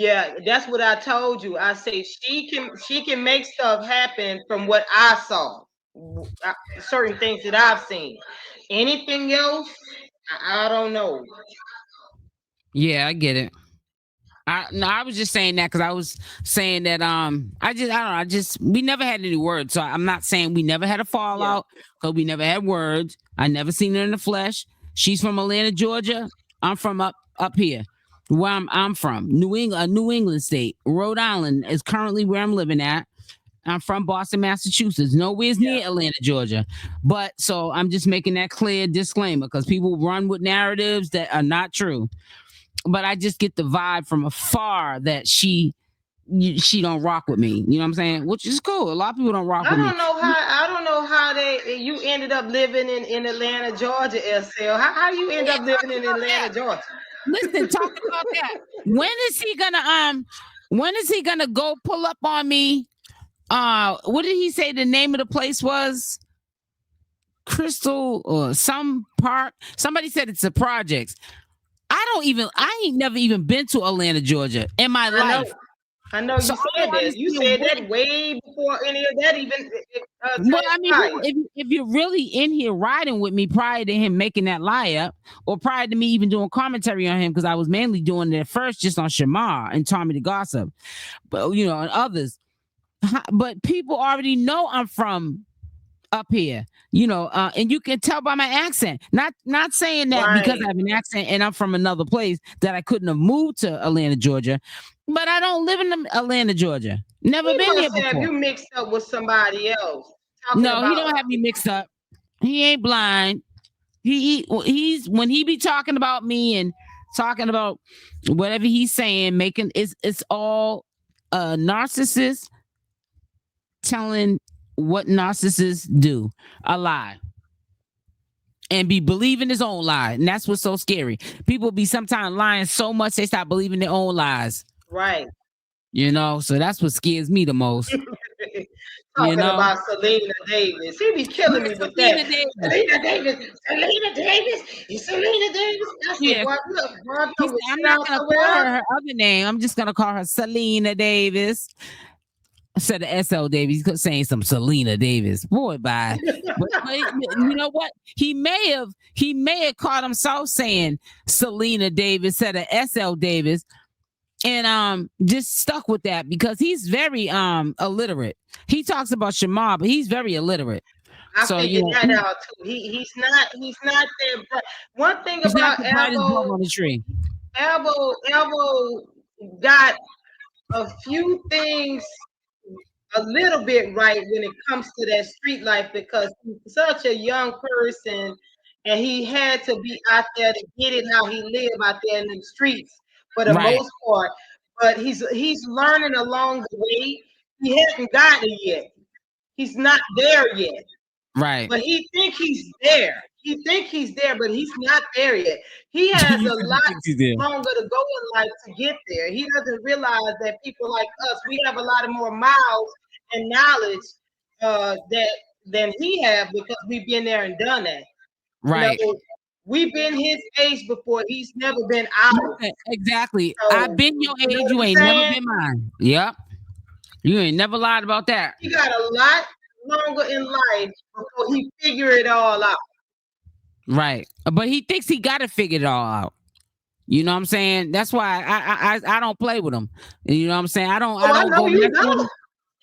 Speaker 3: Yeah, that's what I told you. I say she can make stuff happen from what I saw. Certain things that I've seen. Anything else, I don't know.
Speaker 2: Yeah, I get it. I was just saying that because I was saying that I don't know, we never had any words. So I'm not saying we never had a fallout because we never had words. I never seen her in the flesh. She's from Atlanta, Georgia. I'm from up here. Where I'm from, New England state. Rhode Island is currently where I'm living at. I'm from Boston, Massachusetts. Nowhere near Atlanta, Georgia. But so I'm just making that clear disclaimer because people run with narratives that are not true. But I just get the vibe from afar that she don't rock with me. You know what I'm saying? Which is cool. A lot of people don't rock with me.
Speaker 3: I don't know how you ended up living in Atlanta, Georgia, SL. How you end up living in Atlanta, Georgia?
Speaker 2: Listen, talk about that. When is he gonna go pull up on me? What did he say the name of the place was? Crystal or some park. Somebody said it's a projects. I ain't never even been to Atlanta, Georgia in my life.
Speaker 3: I know you said that. You said that way before any of that even.
Speaker 2: Well, I mean, if you're really in here riding with me prior to him making that lie up, or prior to me even doing commentary on him, because I was mainly doing it at first just on Shamar and Tommythegossip, but and others. But people already know I'm from up here, and you can tell by my accent. Not saying that because I have an accent and I'm from another place that I couldn't have moved to Atlanta, Georgia. But I don't live in Atlanta, Georgia. Never been here before.
Speaker 3: Have you mixed up with somebody else?
Speaker 2: No, he don't have me mixed up. He ain't blind. He's when he be talking about me and talking about whatever he's saying, it's all a narcissist telling what narcissists do, a lie. And be believing his own lie. And that's what's so scary. People be sometimes lying so much they stop believing their own lies.
Speaker 3: Right.
Speaker 2: So that's what scares me the most.
Speaker 3: Talking about Selena Davis. He be killing me with that. Selena Davis.
Speaker 2: Yeah. I'm not going to call her other name. I'm just going to call her Selena Davis. Instead of S.L. Davis, he's saying some Selena Davis. Boy, bye. but you know what? He may have caught himself saying Selena Davis instead of S.L. Davis, and just stuck with that because he's very illiterate. He talks about Shamar, but he's very illiterate.
Speaker 3: I
Speaker 2: So
Speaker 3: figured that out too. He's not that bright. One thing
Speaker 2: he's not
Speaker 3: about
Speaker 2: the brightest bulb on the tree.
Speaker 3: Alvo got a few things a little bit right when it comes to that street life because he's such a young person and he had to be out there to get it how he lived out there in the streets for the
Speaker 2: Right.
Speaker 3: most part. But he's learning along the way. He hasn't got it yet. He's not there yet.
Speaker 2: Right.
Speaker 3: But he think he's there. He think he's there, but he's not there yet. He has a lot longer to go in life to get there. He doesn't realize that people like us, we have a lot of more miles and knowledge than he have because we've been there and done that.
Speaker 2: Right.
Speaker 3: You know, we've been his age before. He's never been out.
Speaker 2: Exactly.
Speaker 3: So,
Speaker 2: I've been your age. You ain't never been mine. Yep. You ain't never lied about that.
Speaker 3: He got a lot longer in life before he figure it all out.
Speaker 2: Right. But he thinks he got to figure it all out. You know what I'm saying? That's why I don't play with him. You know what I'm saying? I don't
Speaker 3: know you don't.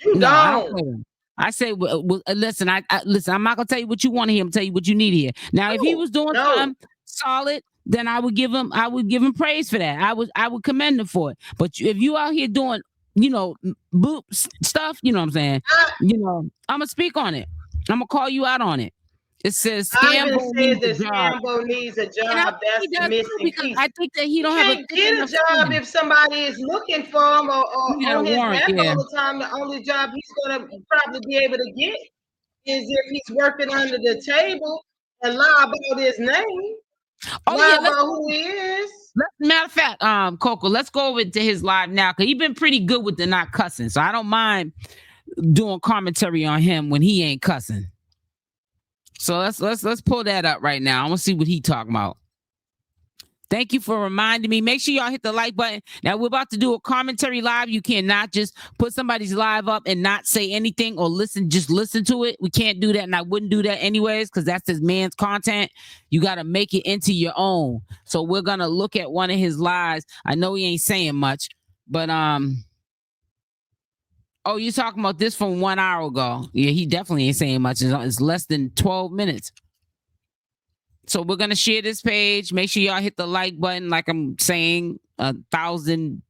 Speaker 3: You don't.
Speaker 2: I don't play with him. I say, listen, listen. I'm not gonna tell you what you want to hear. I'm tell you what you need to hear. Now, if he was doing something solid, then I would give him praise for that. I would commend him for it. But if you out here doing, boop stuff, you know what I'm saying? I'm gonna speak on it. I'm gonna call you out on it. It says
Speaker 3: Scambo needs a job. That's the missing piece.
Speaker 2: I think that he don't have
Speaker 3: can't get a job if somebody is looking for him or on his map all the time. The only job he's gonna probably be able to get is if he's working under the table and lie about his name. Lie about who he is.
Speaker 2: Matter of fact, Coco, let's go over to his live now because he's been pretty good with the not cussing. So I don't mind doing commentary on him when he ain't cussing. So let's pull that up right now. I want to see what he talking about. Thank you for reminding me. Make sure y'all hit the like button. Now we're about to do a commentary live. You cannot just put somebody's live up and not say anything or just listen to it. We can't do that, and I wouldn't do that anyways because that's this man's content. You got to make it into your own. So we're gonna look at one of his lives. I know he ain't saying much, but oh, you're talking about this from 1 hour ago. Yeah, he definitely ain't saying much. It's less than 12 minutes. So we're going to share this page. Make sure y'all hit the like button like I'm saying 1,000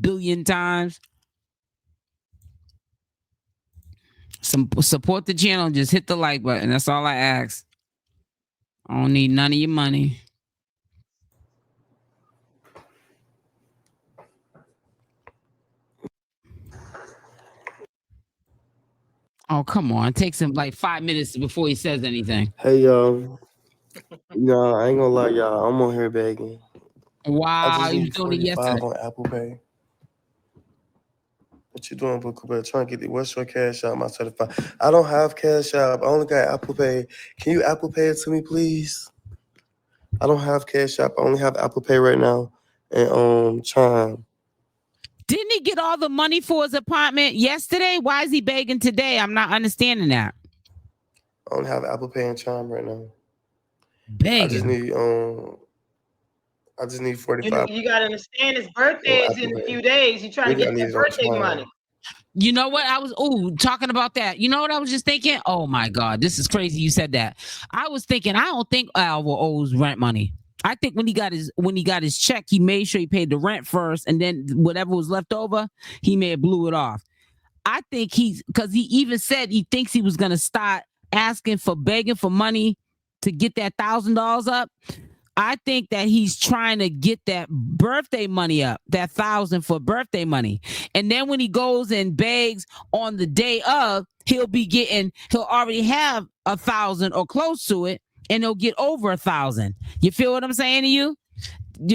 Speaker 2: billion times. Support the channel. Just hit the like button. That's all I ask. I don't need none of your money. Oh, come on. It takes him like 5 minutes before he says anything.
Speaker 4: Hey, y'all. Nah, I ain't gonna lie, y'all. I'm on here begging.
Speaker 2: Wow, you doing it yesterday.
Speaker 4: on Apple Pay. What you doing, Booker? But trying to get what's your cash out? My certified. I don't have cash out. I only got Apple Pay. Can you Apple Pay it to me, please? I don't have cash out. I only have Apple Pay right now and Chime.
Speaker 2: Didn't he get all the money for his apartment yesterday? Why is he begging today? I'm not understanding that.
Speaker 4: I don't have Apple Pay and Chime right now.
Speaker 2: Begging.
Speaker 4: I just need 45.
Speaker 3: You gotta understand his birthday is in a few days. You're trying to get that birthday money.
Speaker 2: You know what? I was talking about that. You know what I was just thinking? Oh my God, this is crazy. You said that. I was thinking, I don't think Alvo owes rent money. I think when he got his check, he made sure he paid the rent first, and then whatever was left over, he may have blew it off. I think because he even said he thinks he was gonna start begging for money to get that $1,000 up. I think that he's trying to get that birthday money up, that $1,000 for birthday money. And then when he goes and begs on the day of, he'll already have 1,000 or close to it, and he'll get over 1,000. You feel what I'm saying to you?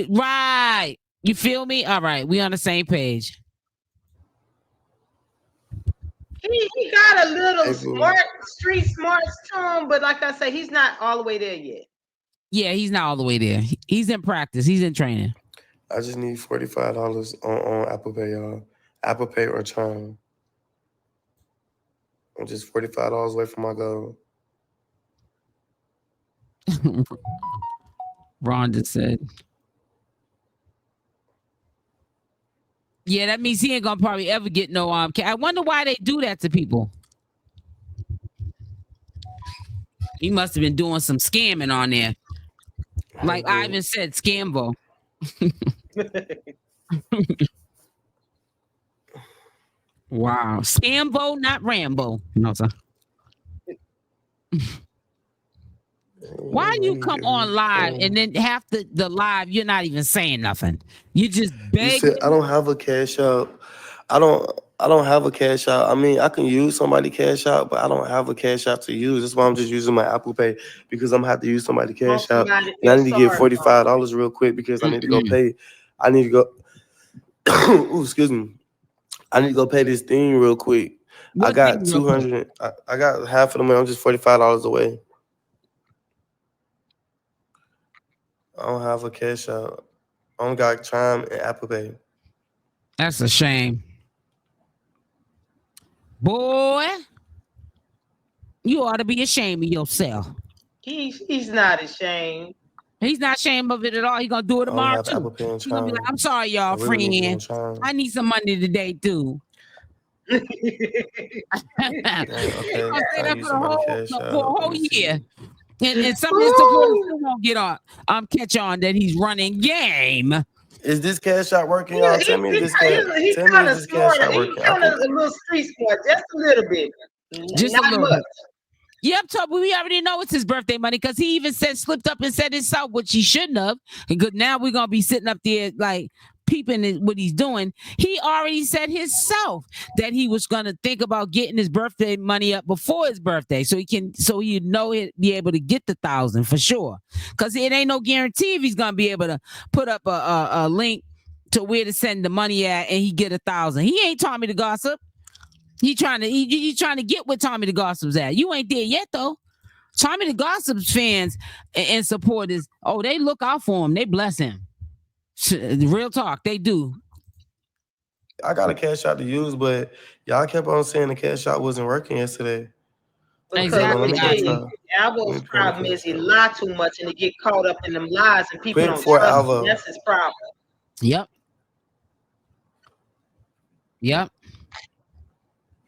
Speaker 2: Right. You feel me? All right. We on the same page.
Speaker 3: He got a little street smarts to him, but like I say, he's not all the way there yet.
Speaker 2: Yeah, he's not all the way there. He's in practice. He's in training.
Speaker 4: I just need $45 on Apple Pay, y'all. Apple Pay or Chime. I'm just $45 away from my goal.
Speaker 2: Rhonda said. Yeah, that means he ain't gonna probably ever get no I wonder why they do that to people. He must have been doing some scamming on there. Like Ivan said, Scambo. Wow. Scambo, not Rambo. No, sir. Why do you come on live and then half the live you're not even saying nothing? You just beg.
Speaker 4: You said I don't have a cash out. I don't have a cash out. I mean, I can use somebody cash out, but I don't have a cash out to use. That's why I'm just using my Apple Pay because I'm gonna have to use somebody cash out. And I need to get $45 real quick because I need to go pay. I need to go. Ooh, excuse me. I need to go pay this thing real quick. I got 200. I got half of the money. I'm just $45 away. I don't have a cash out. I only got Chime and Apple Pay.
Speaker 2: That's a shame. Boy, you ought to be ashamed of yourself.
Speaker 3: He's not ashamed.
Speaker 2: He's not ashamed of it at all. He's gonna do it tomorrow too. He's gonna be like, I'm sorry, y'all, friend. I need some money today too.
Speaker 4: Okay.
Speaker 2: I'll say that for a whole year. And some of his supporters still won't get on. Catch on that he's running game.
Speaker 4: Is this cash out working? Y'all tell me this cash out working.
Speaker 3: He's kind of a little street smart, just a little bit.
Speaker 2: Just
Speaker 3: not
Speaker 2: a little
Speaker 3: much.
Speaker 2: bit. Yep, Toby, we already know it's his birthday money because he even slipped up and said himself, which he shouldn't have. Because now we're gonna be sitting up there like peeping at what he's doing. He already said himself that he was gonna think about getting his birthday money up before his birthday, so he'd know he'd be able to get the 1,000 for sure. Because it ain't no guarantee if he's gonna be able to put up a link to where to send the money at and he get 1,000. He ain't Tommythegossip. He trying to get where Tommythegossip's at. You ain't there yet though. Tommythegossip's fans and supporters, they look out for him. They bless him. Real talk, they do.
Speaker 4: I got a cash out to use, but y'all kept on saying the cash out wasn't working yesterday.
Speaker 2: Exactly.
Speaker 3: Alvo's problem is he lie too much and he get caught up in them lies and people don't
Speaker 4: for
Speaker 3: trust
Speaker 4: Alvo.
Speaker 3: him. That's his problem.
Speaker 2: Yep.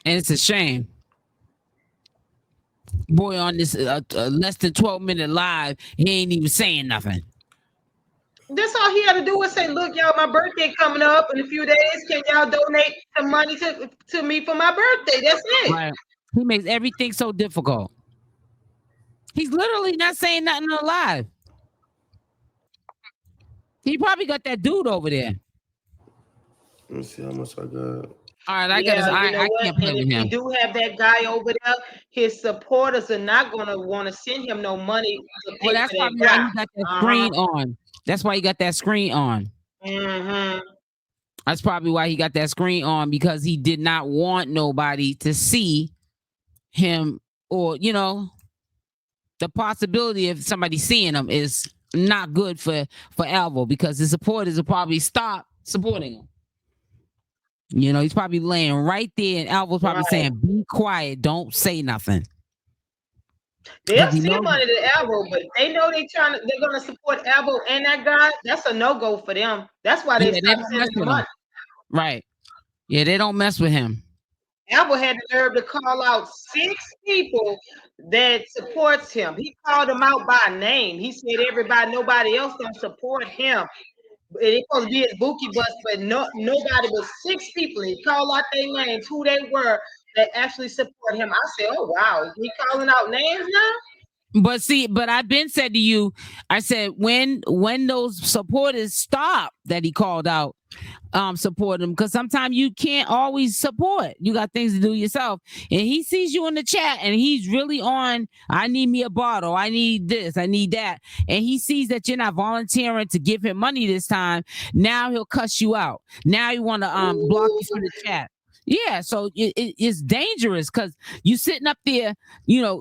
Speaker 2: And it's a shame. Boy, on this less than 12-minute live, he ain't even saying nothing.
Speaker 3: That's all he had to do was say, look, y'all, my birthday coming up in a few days. Can y'all donate some money to me for my birthday? That's it.
Speaker 2: Right. He makes everything so difficult. He's literally not saying nothing on live. He probably got that dude over there.
Speaker 4: Let me see how much I got.
Speaker 2: All right, I can't play with him.
Speaker 3: If we do have that guy over there, his supporters are not going to want to send him no money.
Speaker 2: Well, that's probably why he got that screen on. That's why he got that screen on.
Speaker 3: Mm-hmm.
Speaker 2: That's probably why he got that screen on, because he did not want nobody to see him, or, the possibility of somebody seeing him is not good for Alvo, because his supporters will probably stop supporting him. He's probably laying right there, and Alvo's probably saying, be quiet, don't say nothing.
Speaker 3: They'll send money to Alvo, but they know they're going to support Alvo and that guy. That's a no-go for them. That's why they stop sending the money.
Speaker 2: Right. Yeah, they don't mess with him.
Speaker 3: Alvo had the nerve to call out 6 people that supports him. He called them out by name. He said nobody else don't support him. It's supposed to be his bookie bus, but nobody but 6 people. He called out their names, who they were, that actually support him. I said, oh, wow. He calling out names now?
Speaker 2: But I've been said to you, I said, when those supporters stop that he called out, support him, because sometimes you can't always support. You got things to do yourself. And he sees you in the chat and he's really on, I need me a bottle, I need this, I need that. And he sees that you're not volunteering to give him money this time. Now he'll cuss you out. Now he want to block you from the chat. Yeah, so it's dangerous, because you sitting up there,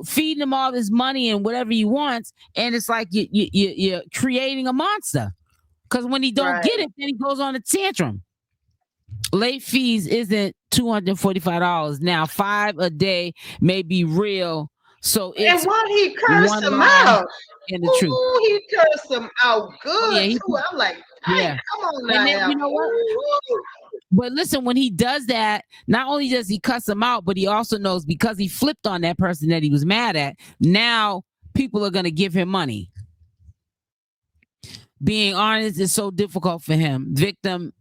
Speaker 2: feeding him all this money and whatever he wants, and it's like you're creating a monster. Because when he don't get it, then he goes on a tantrum. Late fees isn't $245. Now, 5 a day may be real. So it's,
Speaker 3: and what he cursed him out.
Speaker 2: And the truth.
Speaker 3: He cursed him out good too. I'm like, hey, come on now.
Speaker 2: And then, you know what? But listen, when he does that, not only does he cuss him out, but he also knows, because he flipped on that person that he was mad at, now people are gonna give him money. Being honest is so difficult for him. Victim,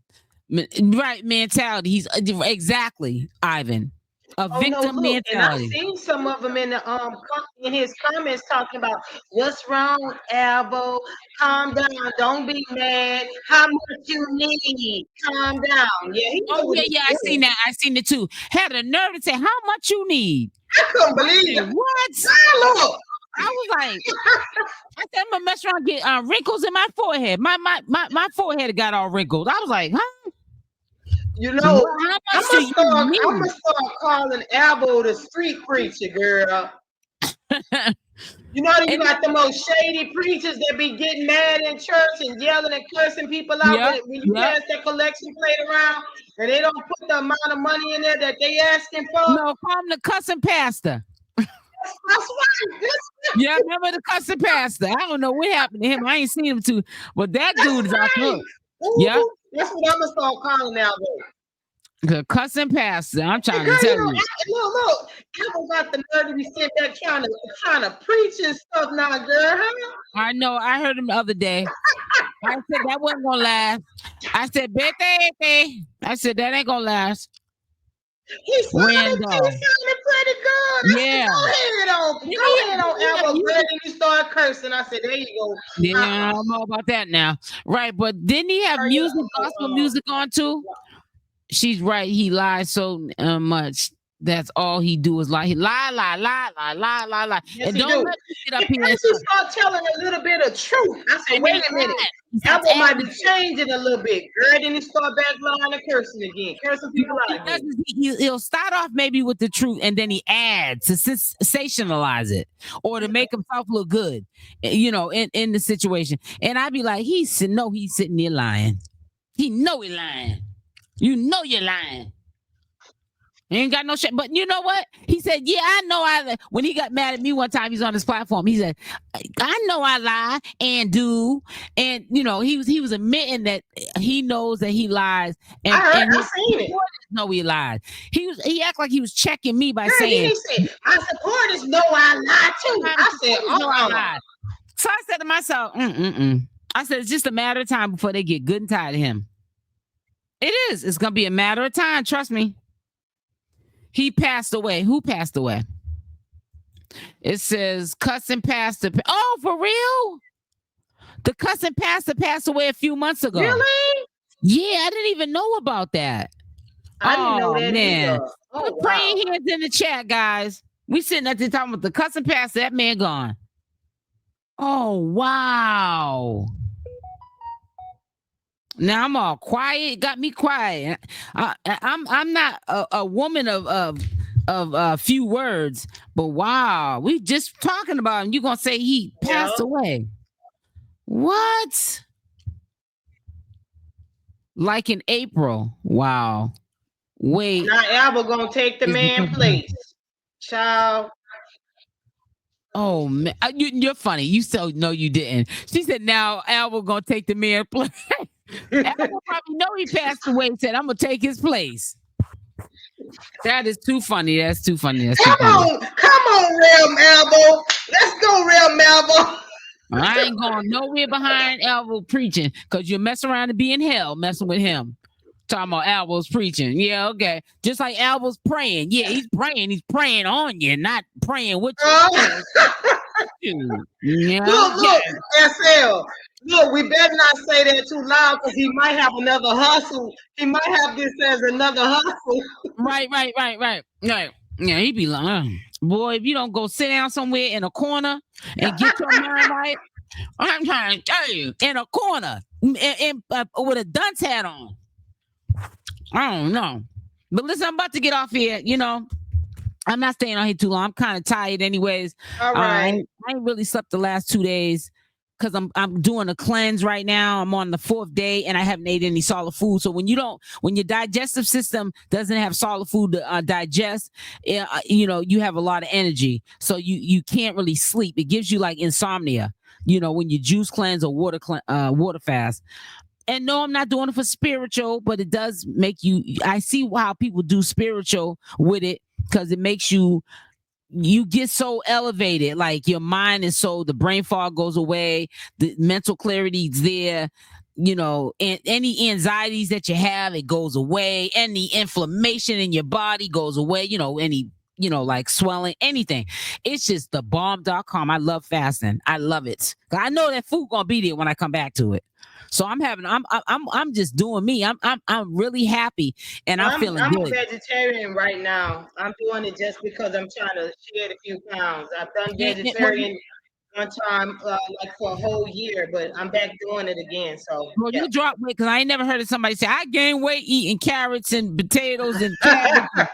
Speaker 2: right mentality. He's exactly Ivan. A
Speaker 3: Oh no,
Speaker 2: victim
Speaker 3: look, and I've
Speaker 2: mentality.
Speaker 3: seen some of them in the in his comments talking about what's wrong, Alvo. Calm down, don't be mad. How much you need? Calm down. Yeah, he know
Speaker 2: Oh
Speaker 3: what
Speaker 2: yeah,
Speaker 3: he's
Speaker 2: yeah, I seen
Speaker 3: doing.
Speaker 2: that. I seen it too. Had a nerve to say, "How much you need?"
Speaker 3: I couldn't
Speaker 2: I
Speaker 3: believe
Speaker 2: said,
Speaker 3: it.
Speaker 2: what?
Speaker 3: Ah, look.
Speaker 2: I was like, I said, I'm gonna mess around and get wrinkles in my forehead. My forehead got all wrinkled. I was like, huh?
Speaker 3: You know,
Speaker 2: How much do you
Speaker 3: I'm
Speaker 2: need?
Speaker 3: gonna start calling Alvo the street preacher, girl. You know, you got the most shady preachers that be getting mad in church and yelling and cursing people out when you pass that collection plate around and they don't put the amount of money in there that they asking for.
Speaker 2: No, call him the cussing pastor.
Speaker 3: That's right.
Speaker 2: Yeah, remember the cussing pastor? I don't know what happened to him. I ain't seen him too, but that dude is off the hook. Yeah,
Speaker 3: that's what I'm gonna start calling now.
Speaker 2: The cussing pastor. I'm trying
Speaker 3: Girl,
Speaker 2: to tell you.
Speaker 3: Look, Apple got the nerve to be sitting there trying to preach and stuff now, girl. Huh?
Speaker 2: I know. I heard him the other day. I said that wasn't gonna last. I said, Betty. I said that ain't gonna last.
Speaker 3: He sounded pretty good.
Speaker 2: Yeah.
Speaker 3: Go ahead on Alvo. Girl, and you start cursing. I said, there you go.
Speaker 2: Yeah, I don't know about that now. Right, but didn't he have music, gospel music on too? She's right. He lies so much. That's all he do is lie. He lie.
Speaker 3: Yes,
Speaker 2: and don't let me get up here.
Speaker 3: You start telling a little bit of truth. I said, wait a minute. Apple might be changing a little bit. Girl, then he start back lying and cursing again. Cursing people out.
Speaker 2: He'll start off maybe with the truth and then he adds to sensationalize it or to make himself look good, you know, in the situation. And I'd be like, he's sitting there lying. He know he lying. You know you're lying. He ain't got no shit. But you know what? He said, yeah, I know when he got mad at me one time, he's on this platform. He said, I know I lie and do. And you know, he was admitting that he knows that he lies. And
Speaker 3: I seen it.
Speaker 2: No, he lied. He acted like he was checking me by saying,
Speaker 3: he said, my supporters know I lie too. I said,
Speaker 2: I lied. So I said to myself, I said, it's just a matter of time before they get good and tired of him. It is. It's gonna be a matter of time. Trust me. He passed away. Who passed away? It says cussing pastor. Oh, for real? The cussing pastor passed away a few months ago.
Speaker 3: Really?
Speaker 2: Yeah, I didn't even know about that.
Speaker 3: I didn't know that
Speaker 2: man.
Speaker 3: either.
Speaker 2: Put praying hands in the chat, guys. We sitting at the top with the cussing pastor. That man gone. Oh, wow. Now I'm all quiet. Got me quiet. I'm not a woman of few words, but wow, we just talking about him. You gonna say he passed away? What? Like in April? Wow. Wait.
Speaker 3: Now Alvo gonna take the man place, child.
Speaker 2: Oh man, you're funny. You so no, you didn't. She said now Alvo gonna take the man place. Alvo probably know he passed away and said, I'm gonna take his place. That is too funny. That's too funny.
Speaker 3: Come on, real Alvo. Let's go, real Alvo.
Speaker 2: I ain't going nowhere behind Alvo preaching because you're messing around to be in hell messing with him. Talking about Alvo's preaching. Yeah, okay. Just like Alvo's praying. Yeah, he's praying. He's praying on you, not praying with you. Yeah.
Speaker 3: Look, SL. Look, we better not say that too loud because he might have another hustle. He might have this as another hustle.
Speaker 2: Right. Yeah, he be like, boy, if you don't go sit down somewhere in a corner and get your mind right, I'm trying to tell you, in a corner with a dunce hat on. I don't know. But listen, I'm about to get off here. You know, I'm not staying on here too long. I'm kind of tired anyways.
Speaker 3: All right.
Speaker 2: I ain't really slept the last 2 days because I'm doing a cleanse right now. I'm on the 4th day and I haven't ate any solid food. So when your digestive system doesn't have solid food to digest, you know, you have a lot of energy. So you can't really sleep. It gives you like insomnia, you know, when you juice cleanse or water fast. And no, I'm not doing it for spiritual, but it does make you, I see how people do spiritual with it because it makes you you get so elevated, like your mind is so, the brain fog goes away, the mental clarity is there, you know, and any anxieties that you have, it goes away, any inflammation in your body goes away, you know, any, you know, like swelling, anything. It's just the bomb.com. I love fasting. I love it. I know that food gonna be there when I come back to it. So I'm just doing me. I'm really happy, and I'm feeling
Speaker 3: I'm
Speaker 2: good.
Speaker 3: a vegetarian right now. I'm doing it just because I'm trying to shed a few pounds. I've done vegetarian one time, like for a whole year, but I'm back doing it again. So
Speaker 2: Well, you drop weight, because I ain't never heard of somebody say I gained weight eating carrots and potatoes and cabbage.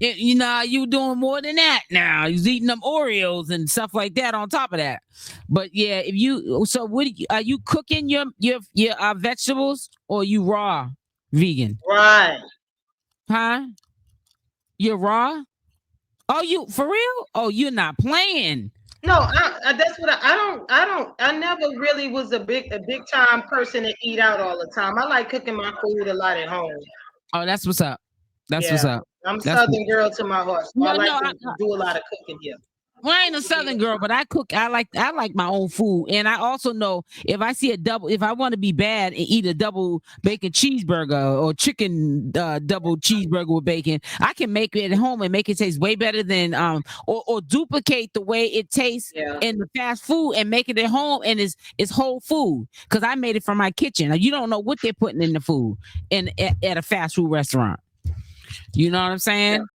Speaker 2: You know, you doing more than that now. You're eating them Oreos and stuff like that on top of that. But yeah, if you, so what are you cooking your vegetables, or you raw vegan?
Speaker 3: Right.
Speaker 2: Huh? You're raw? Oh, you for real? Oh, you're not playing.
Speaker 3: No, that's what I never really was a big time person to eat out all the time. I like cooking my food a lot at home.
Speaker 2: Oh, that's what's up. That's what's up.
Speaker 3: I'm a Southern girl to my heart, so I like to do a lot of cooking here.
Speaker 2: Well, I ain't a Southern girl, but I cook. I like my own food, and I also know if I see if I want to be bad and eat a double bacon cheeseburger or chicken double cheeseburger with bacon, I can make it at home and make it taste way better than or duplicate the way it tastes in the fast food and make it at home, and it's whole food because I made it from my kitchen. You don't know what they're putting in the food at a fast food restaurant. You know what I'm saying?